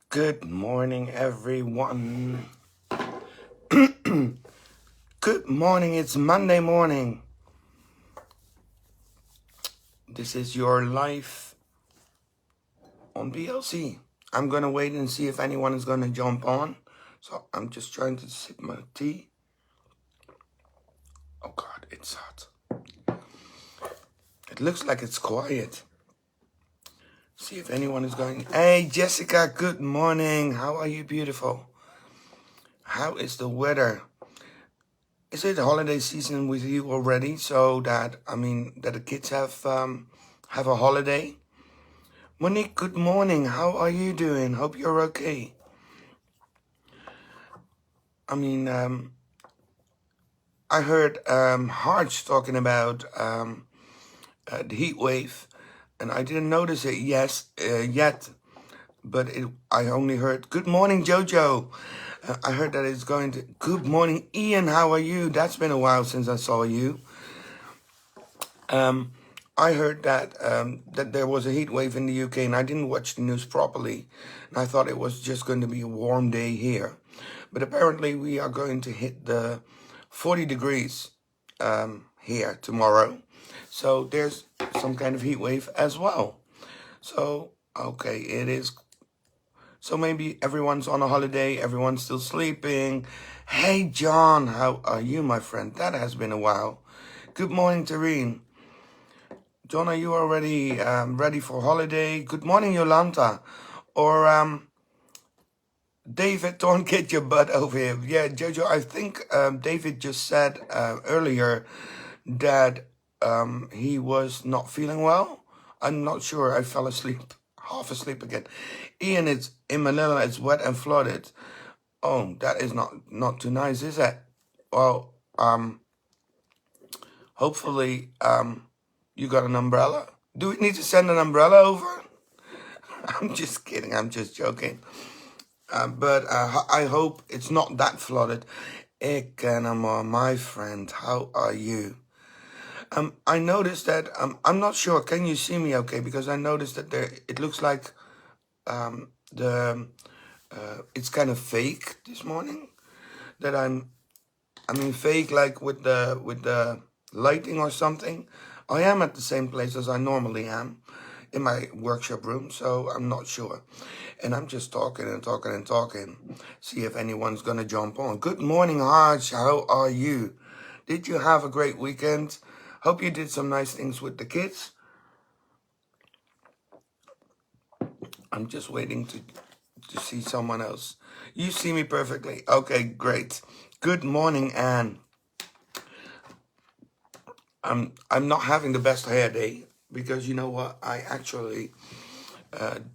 Good morning, everyone. Good morning. It's Monday morning. This is your life on BLC. I'm going to wait and see if anyone is going to jump on. So I'm just trying to sip my tea. Oh, God, it's hot. It looks like it's quiet. See if anyone is going. Hey, Jessica, good morning. How are you, beautiful? How is the weather? Is it holiday season with you already? So that that the kids have a holiday. Monique, good morning. How are you doing? Hope you're okay. I heard Harge talking about the heat wave, and I didn't notice it yet. But I only heard good morning, Jojo. I heard that it's going to. Good morning, Ian. How are you? That's been a while since I saw you. I heard that there was a heat wave in the UK, and I didn't watch the news properly. And I thought it was just going to be a warm day here, but apparently we are going to hit the 40 degrees here tomorrow. So there's some kind of heat wave as well. So okay, it is. So maybe everyone's on a holiday, everyone's still sleeping. Hey John, how are you, my friend? That has been a while. Good morning, Tareen. John, are you already ready for holiday? Good morning, Yolanta. Or David, don't get your butt over here. Yeah, Jojo, I think David just said earlier that he was not feeling well. I'm not sure. I fell asleep, half asleep again. Ian, it's in Manila. It's wet and flooded. Oh, that is not too nice, is it? Well, hopefully you got an umbrella. Do we need to send an umbrella over? I'm just kidding. I'm just joking. But I hope it's not that flooded. Ik ken hem, my friend. How are you? I noticed that I'm not sure. Can you see me okay? Because I noticed that it looks like the it's kind of fake this morning. That fake like with the lighting or something. I am at the same place as I normally am in my workshop room, so I'm not sure. And I'm just talking and talking and talking. See if anyone's gonna jump on. Good morning, Haj. How are you? Did you have a great weekend? Hope you did some nice things with the kids. I'm just waiting to see someone else. You see me perfectly. Okay, great. Good morning, Anne. I'm not having the best hair day because you know what? I actually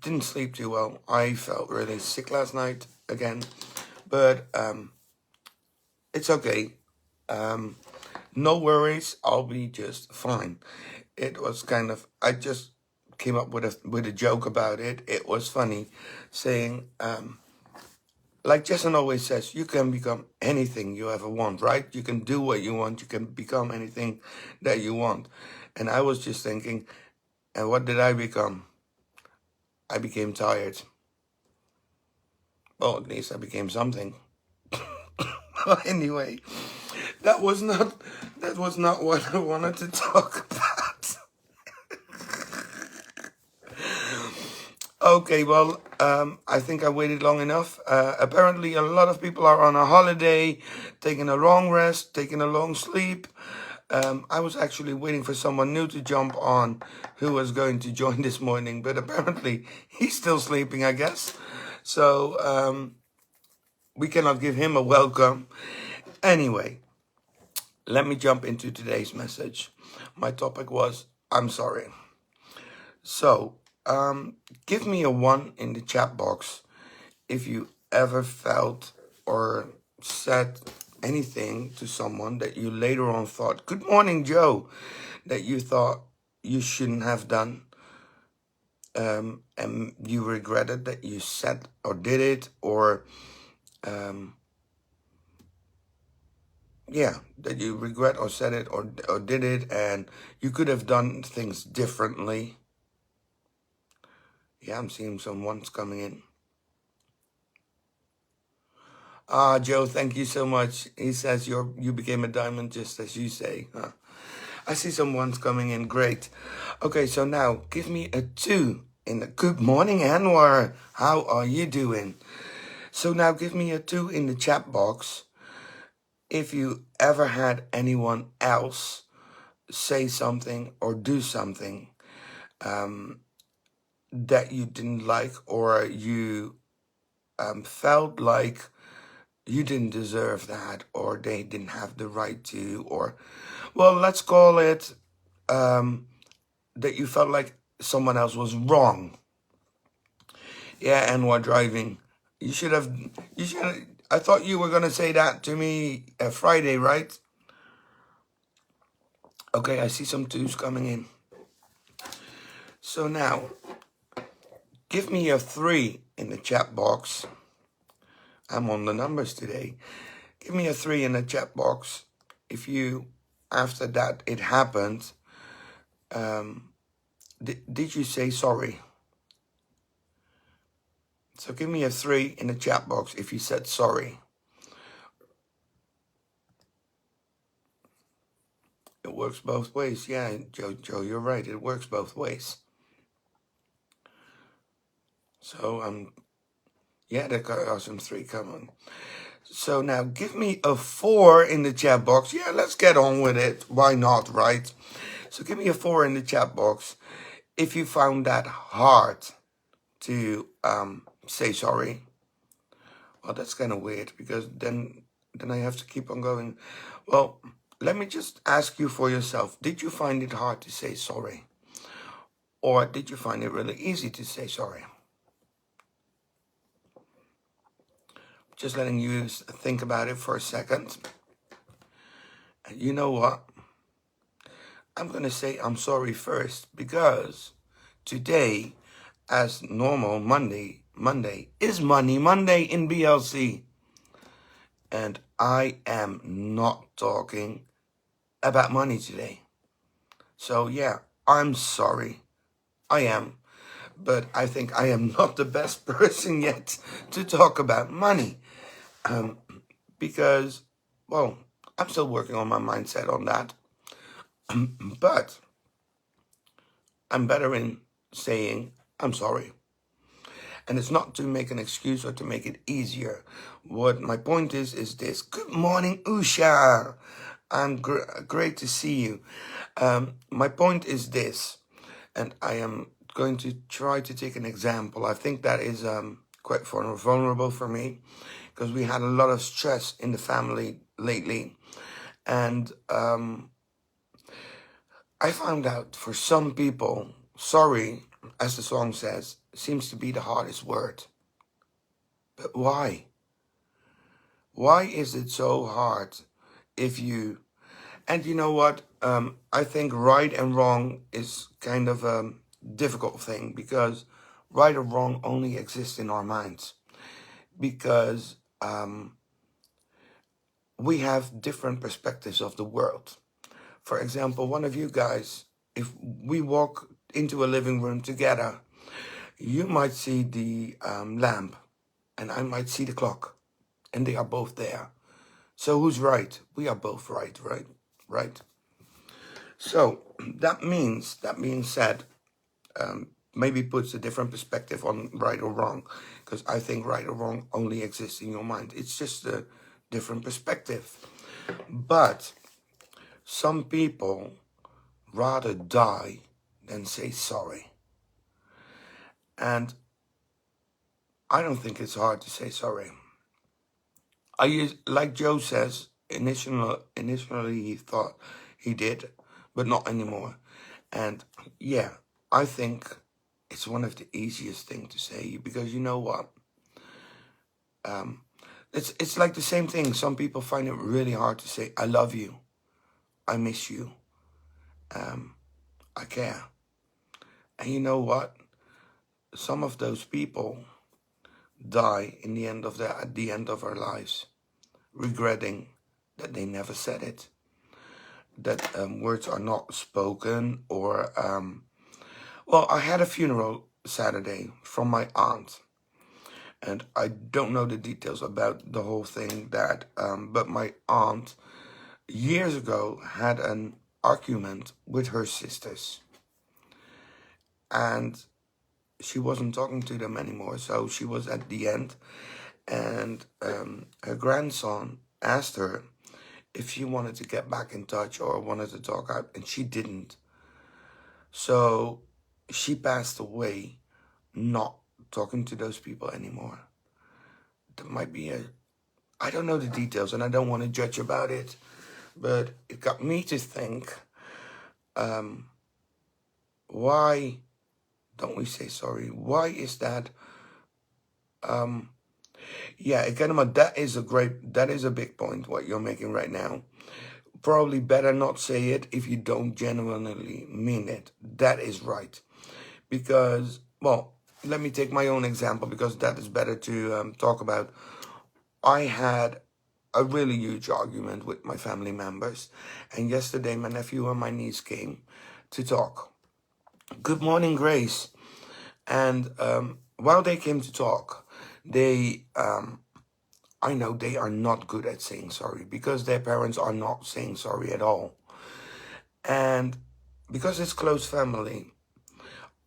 didn't sleep too well. I felt really sick last night again, but it's okay. No worries. I'll be just fine. It was kind of. I just came up with a joke about it. It was funny, saying like Jason always says, you can become anything you ever want, right? You can do what you want. You can become anything that you want. And I was just thinking, and what did I become? I became tired. Well, at least I became something. Anyway, that was not what I wanted to talk about. Okay, well, I think I waited long enough. Apparently, a lot of people are on a holiday, taking a long rest, taking a long sleep. I was actually waiting for someone new to jump on who was going to join this morning, but apparently he's still sleeping, I guess. So we cannot give him a welcome. Anyway, let me jump into today's message. My topic was, I'm sorry. So, give me a 1 in the chat box if you ever felt or said anything to someone that you later on thought, good morning, Joe, that you thought you shouldn't have done, and you regretted that you said or did it, or that you regret or said it or did it, and you could have done things differently. Yeah, I'm seeing some ones coming in. Ah, Joe, thank you so much. He says you became a diamond just as you say. Huh. I see some ones coming in. Great. Okay, so now give me a 2 in the good morning, Anwar. How are you doing? So now give me a 2 in the chat box if you ever had anyone else say something or do something that you didn't like, or you felt like you didn't deserve that, or they didn't have the right to, or, well, let's call it that you felt like someone else was wrong. Yeah, and while driving, you should have. You should. I thought you were gonna say that to me Friday, right? Okay, I see some 2s coming in. So now, give me a 3 in the chat box. I'm on the numbers today. Give me a 3 in the chat box if you, after that it happened, did you say sorry? So give me a 3 in the chat box if you said sorry. It works both ways. Yeah, Joe, you're right. It works both ways. So, yeah, there are some 3 coming. So now give me a 4 in the chat box. Yeah, let's get on with it. Why not, right? So give me a 4 in the chat box if you found that hard to say sorry. Well, that's kind of weird, because then I have to keep on going. Well, let me just ask you for yourself. Did you find it hard to say sorry? Or did you find it really easy to say sorry? Just letting you think about it for a second. And you know what? I'm going to say I'm sorry first, because today, as normal, Monday is Money Monday in BLC. And I am not talking about money today. So yeah, I'm sorry. I am. But I think I am not the best person yet to talk about money. Because, well, I'm still working on my mindset on that. But I'm better in saying I'm sorry. And it's not to make an excuse or to make it easier. What my point is this. Good morning, Usha. I'm great to see you. My point is this, and I am going to try to take an example. I think that is quite vulnerable for me, because we had a lot of stress in the family lately. And I found out for some people, sorry, as the song says, seems to be the hardest word. But why? Why is it so hard if you... And you know what? I think right and wrong is kind of a difficult thing, because right or wrong only exists in our minds. Because we have different perspectives of the world. For example, one of you guys, if we walk into a living room together, you might see the lamp, and I might see the clock, and they are both there. So who's right? We are both right, right? Right? So that being said, maybe puts a different perspective on right or wrong, because I think right or wrong only exists in your mind. It's just a different perspective. But some people rather die than say sorry. And I don't think it's hard to say sorry. Like Joe says, initially he thought he did, but not anymore. And yeah, I think it's one of the easiest things to say, because you know what? It's like the same thing. Some people find it really hard to say, I love you, I miss you, I care. And you know what? Some of those people die at the end of our lives, regretting that they never said it, that words are not spoken, or well, I had a funeral Saturday from my aunt, And I don't know the details about the whole thing but my aunt years ago had an argument with her sisters, and she wasn't talking to them anymore. So she was at the end, and her grandson asked her if she wanted to get back in touch or wanted to talk out, and she didn't. So she passed away not talking to those people anymore. There might be I don't know the details and I don't want to judge about it, but it got me to think, why don't we say sorry? Why is that? Yeah, again, that is a big point, what you're making right now. Probably better not say it if you don't genuinely mean it. That is right. Because, well, let me take my own example because that is better to talk about. I had a really huge argument with my family members, and yesterday my nephew and my niece came to talk. Good morning, Grace. And while they came to talk, I know they are not good at saying sorry because their parents are not saying sorry at all. And because it's close family,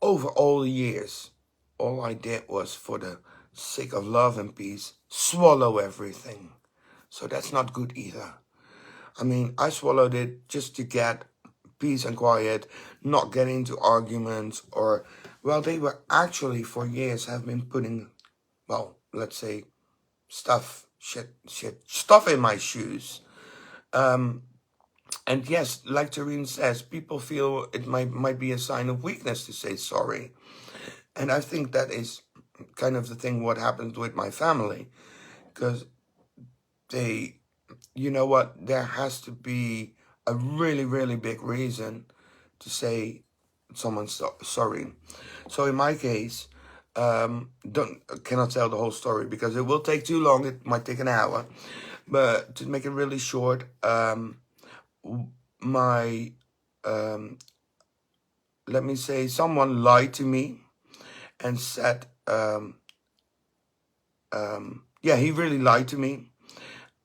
over all the years, all I did was, for the sake of love and peace, swallow everything. So that's not good either. I mean, I swallowed it just to get peace and quiet, not get into arguments well, they were actually for years have been putting, well, let's say, stuff in my shoes. And yes, like Tareen says, people feel it might be a sign of weakness to say sorry. And I think that is kind of the thing what happened with my family. Because you know what, there has to be a really, really big reason to say someone's sorry. So in my case, cannot tell the whole story because it will take too long. It might take an hour. But to make it really short, my let me say, someone lied to me and said, yeah, he really lied to me.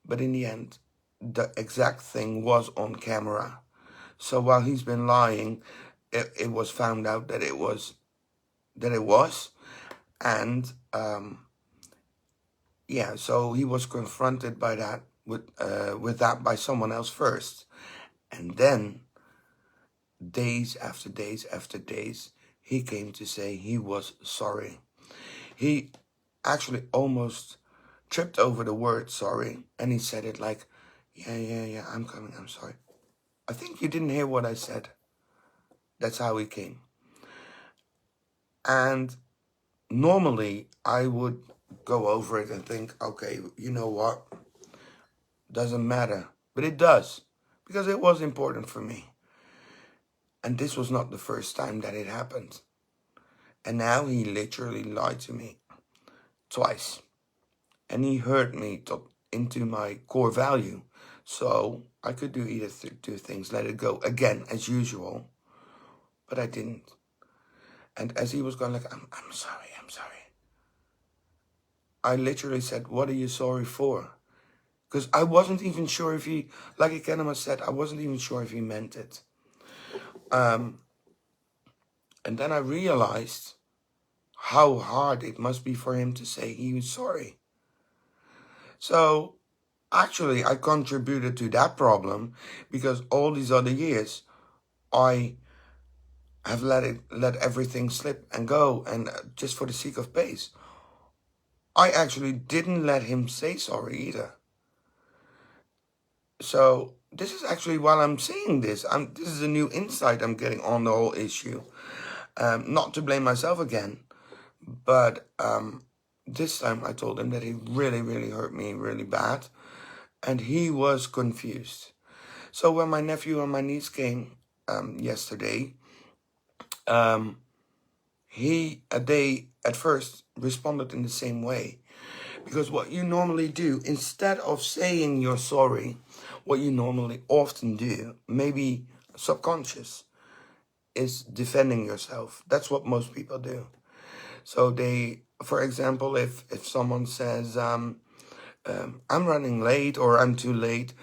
But in the end, the exact thing was on camera. So while he's been lying, it was found out that it was. And yeah, so he was confronted by that with that by someone else first. And then days after days after days, he came to say he was sorry. He actually almost tripped over the word sorry, and he said it like, yeah, I'm coming, I'm sorry. I think you didn't hear what I said. That's how he came. And normally I would go over it and think, okay, you know what? Doesn't matter. But it does, because it was important for me. And this was not the first time that it happened. And now he literally lied to me twice. And he hurt me into my core value. So I could do either two things. Let it go again, as usual. But I didn't. And as he was going like, I'm sorry. I literally said, what are you sorry for? Because I wasn't even sure if he, like Ekenema said, I wasn't even sure if he meant it. And then I realized how hard it must be for him to say he was sorry. So actually, I contributed to that problem because all these other years, I have let everything slip and go, and just for the sake of pace. I actually didn't let him say sorry either. So this is actually, while I'm saying this, this is a new insight I'm getting on the whole issue. Not to blame myself again, but this time I told him that he really, really hurt me really bad, and he was confused. So when my nephew and my niece came yesterday, they at first responded in the same way. Because what you normally do, instead of saying you're sorry, what you normally often do, maybe subconscious, is defending yourself. That's what most people do. So they for example, if someone says, I'm running late or I'm too late,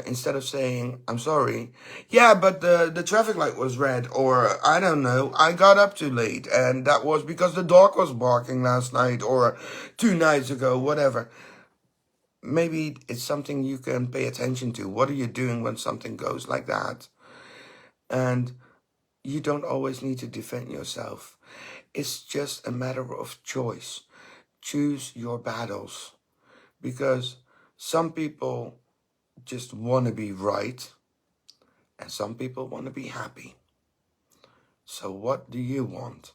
instead of saying, I'm sorry, yeah, but the traffic light was red, or I don't know, I got up too late and that was because the dog was barking last night or 2 nights ago, whatever. Maybe it's something you can pay attention to. What are you doing when something goes like that? And you don't always need to defend yourself. It's just a matter of choice. Choose your battles, because some people just want to be right and some people want to be happy. So what do you want?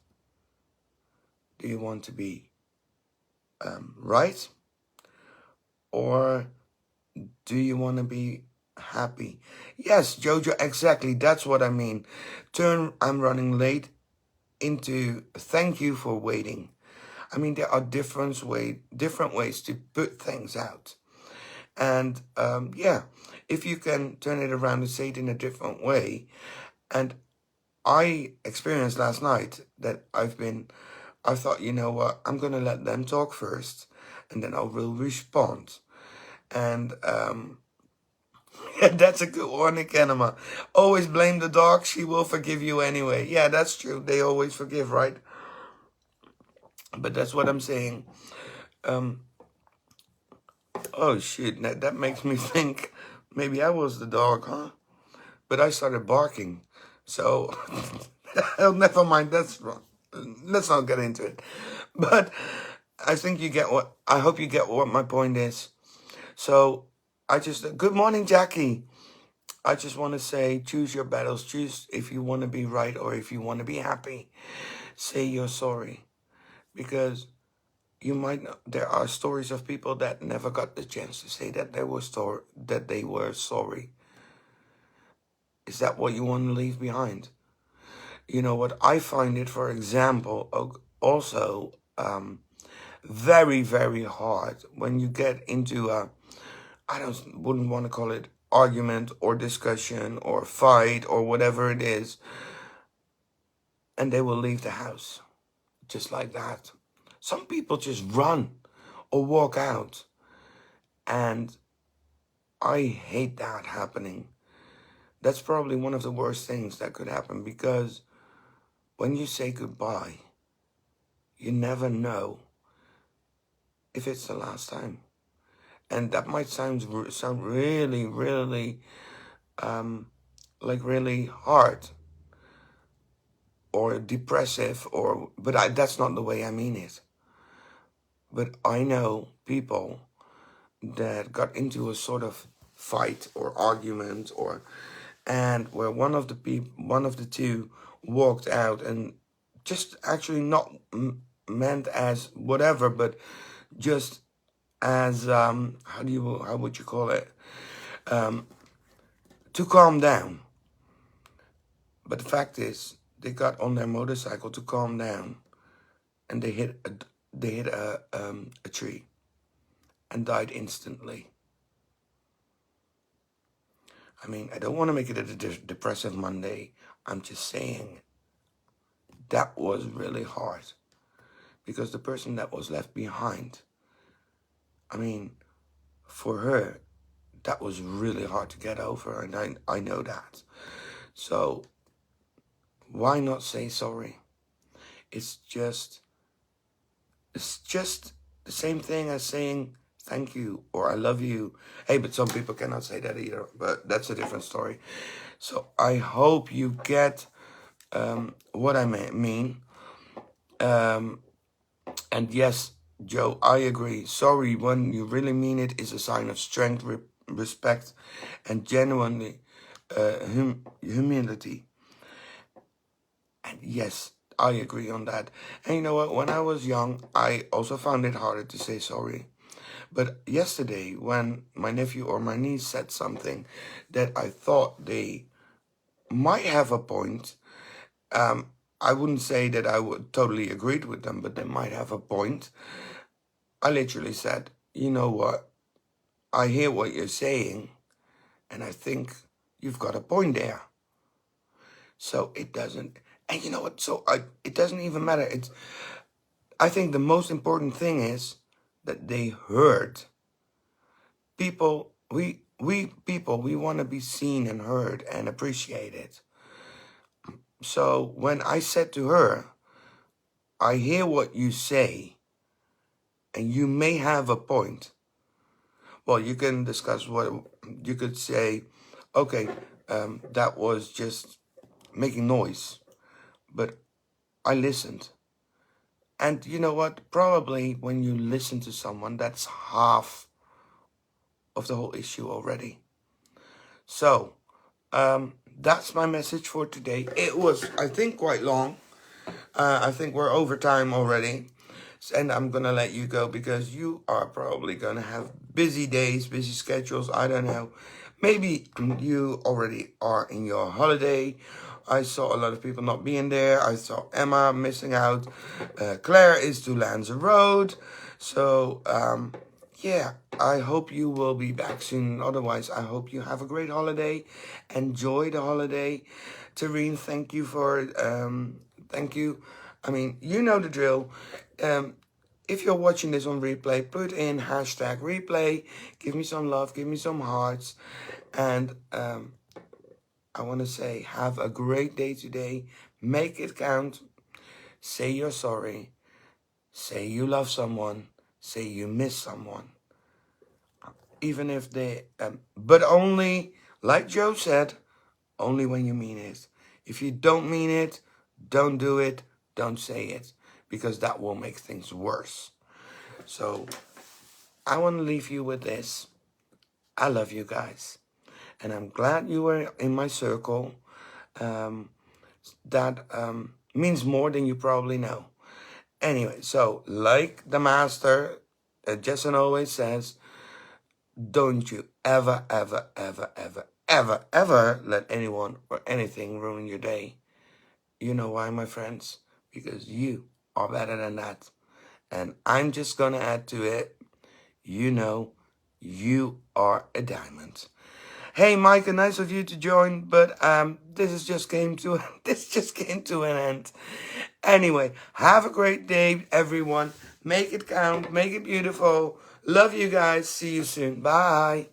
Do you want to be right, or do you want to be happy? Yes, Jojo, exactly. That's what I mean. Turn I'm running late into thank you for waiting. I mean, there are different ways to put things out. And yeah, if you can turn it around and say it in a different way. And I experienced last night that I thought, you know what, I'm going to let them talk first and then I will respond. And yeah, that's a good one, Ikenema. Always blame the dog. She will forgive you anyway. Yeah, that's true. They always forgive, right? But that's what I'm saying. Oh, shit. That makes me think maybe I was the dog, huh? But I started barking. So, oh, never mind. That's wrong. Let's not get into it. But I think I hope you get what my point is. So, good morning, Jackie. I just want to say, choose your battles. Choose if you want to be right or if you want to be happy. Say you're sorry. Because you might know, there are stories of people that never got the chance to say that they were sorry. Is that what you want to leave behind? You know what? I find it, for example, also very, very hard when you get into wouldn't want to call it argument or discussion or fight or whatever it is, and they will leave the house just like that. Some people just run or walk out, and I hate that happening. That's probably one of the worst things that could happen, because when you say goodbye, you never know if it's the last time. And that might sound really, really, like really hard or depressive, but that's not the way I mean it. But I know people that got into a sort of fight or argument, and where one of the two walked out, and just actually not meant as whatever, but just as how would you call it, to calm down. But the fact is, they got on their motorcycle to calm down, and they hit a tree and died instantly. I mean, I don't want to make it a depressive Monday. I'm just saying that was really hard, because the person that was left behind, I mean, for her, that was really hard to get over, and I know that. So why not say sorry? It's just the same thing as saying thank you or I love you. Hey, but some people cannot say that either, but that's a different story. So I hope you get what I mean. And yes, Joe, I agree. Sorry, when you really mean it, is a sign of strength, respect, and genuinely humility. And yes, I agree on that. And you know what? When I was young, I also found it harder to say sorry. But yesterday, when my nephew or my niece said something that I thought they might have a point, I wouldn't say that I would totally agreed with them, but they might have a point. I literally said, you know what? I hear what you're saying, and I think you've got a point there. So it doesn't, and you know what? So it doesn't even matter. I think the most important thing is that they heard. People, we want to be seen and heard and appreciated. So when I said to her, I hear what you say, and you may have a point. Well, you can discuss what you could say. Okay, that was just making noise, but I listened. And you know what? Probably when you listen to someone, that's half of the whole issue already. So, that's my message for today. It was, I think, quite long. I think we're over time already. And I'm going to let you go because you are probably going to have busy days, busy schedules. I don't know. Maybe you already are in your holiday. I saw a lot of people not being there. I saw Emma missing out. Claire is to Lanzarote. So, yeah, I hope you will be back soon. Otherwise, I hope you have a great holiday. Enjoy the holiday. Tareen, thank you for, thank you. I mean, you know the drill. If you're watching this on replay, put in hashtag replay. Give me some love, give me some hearts. And I want to say, have a great day today. Make it count. Say you're sorry. Say you love someone. Say you miss someone. Even if they, but only, like Joe said, only when you mean it. If you don't mean it, don't do it, don't say it, because that will make things worse. So I want to leave you with this. I love you guys. And I'm glad you were in my circle. That means more than you probably know. Anyway, so like the master, Jason always says, don't you ever, ever, ever, ever, ever, ever let anyone or anything ruin your day. You know why, my friends? Because you are better than that. And I'm just going to add to it, you know, you are a diamond. Hey, Micah, nice of you to join, but this just came to an end. Anyway, have a great day, everyone. Make it count, make it beautiful. Love you guys. See you soon. Bye.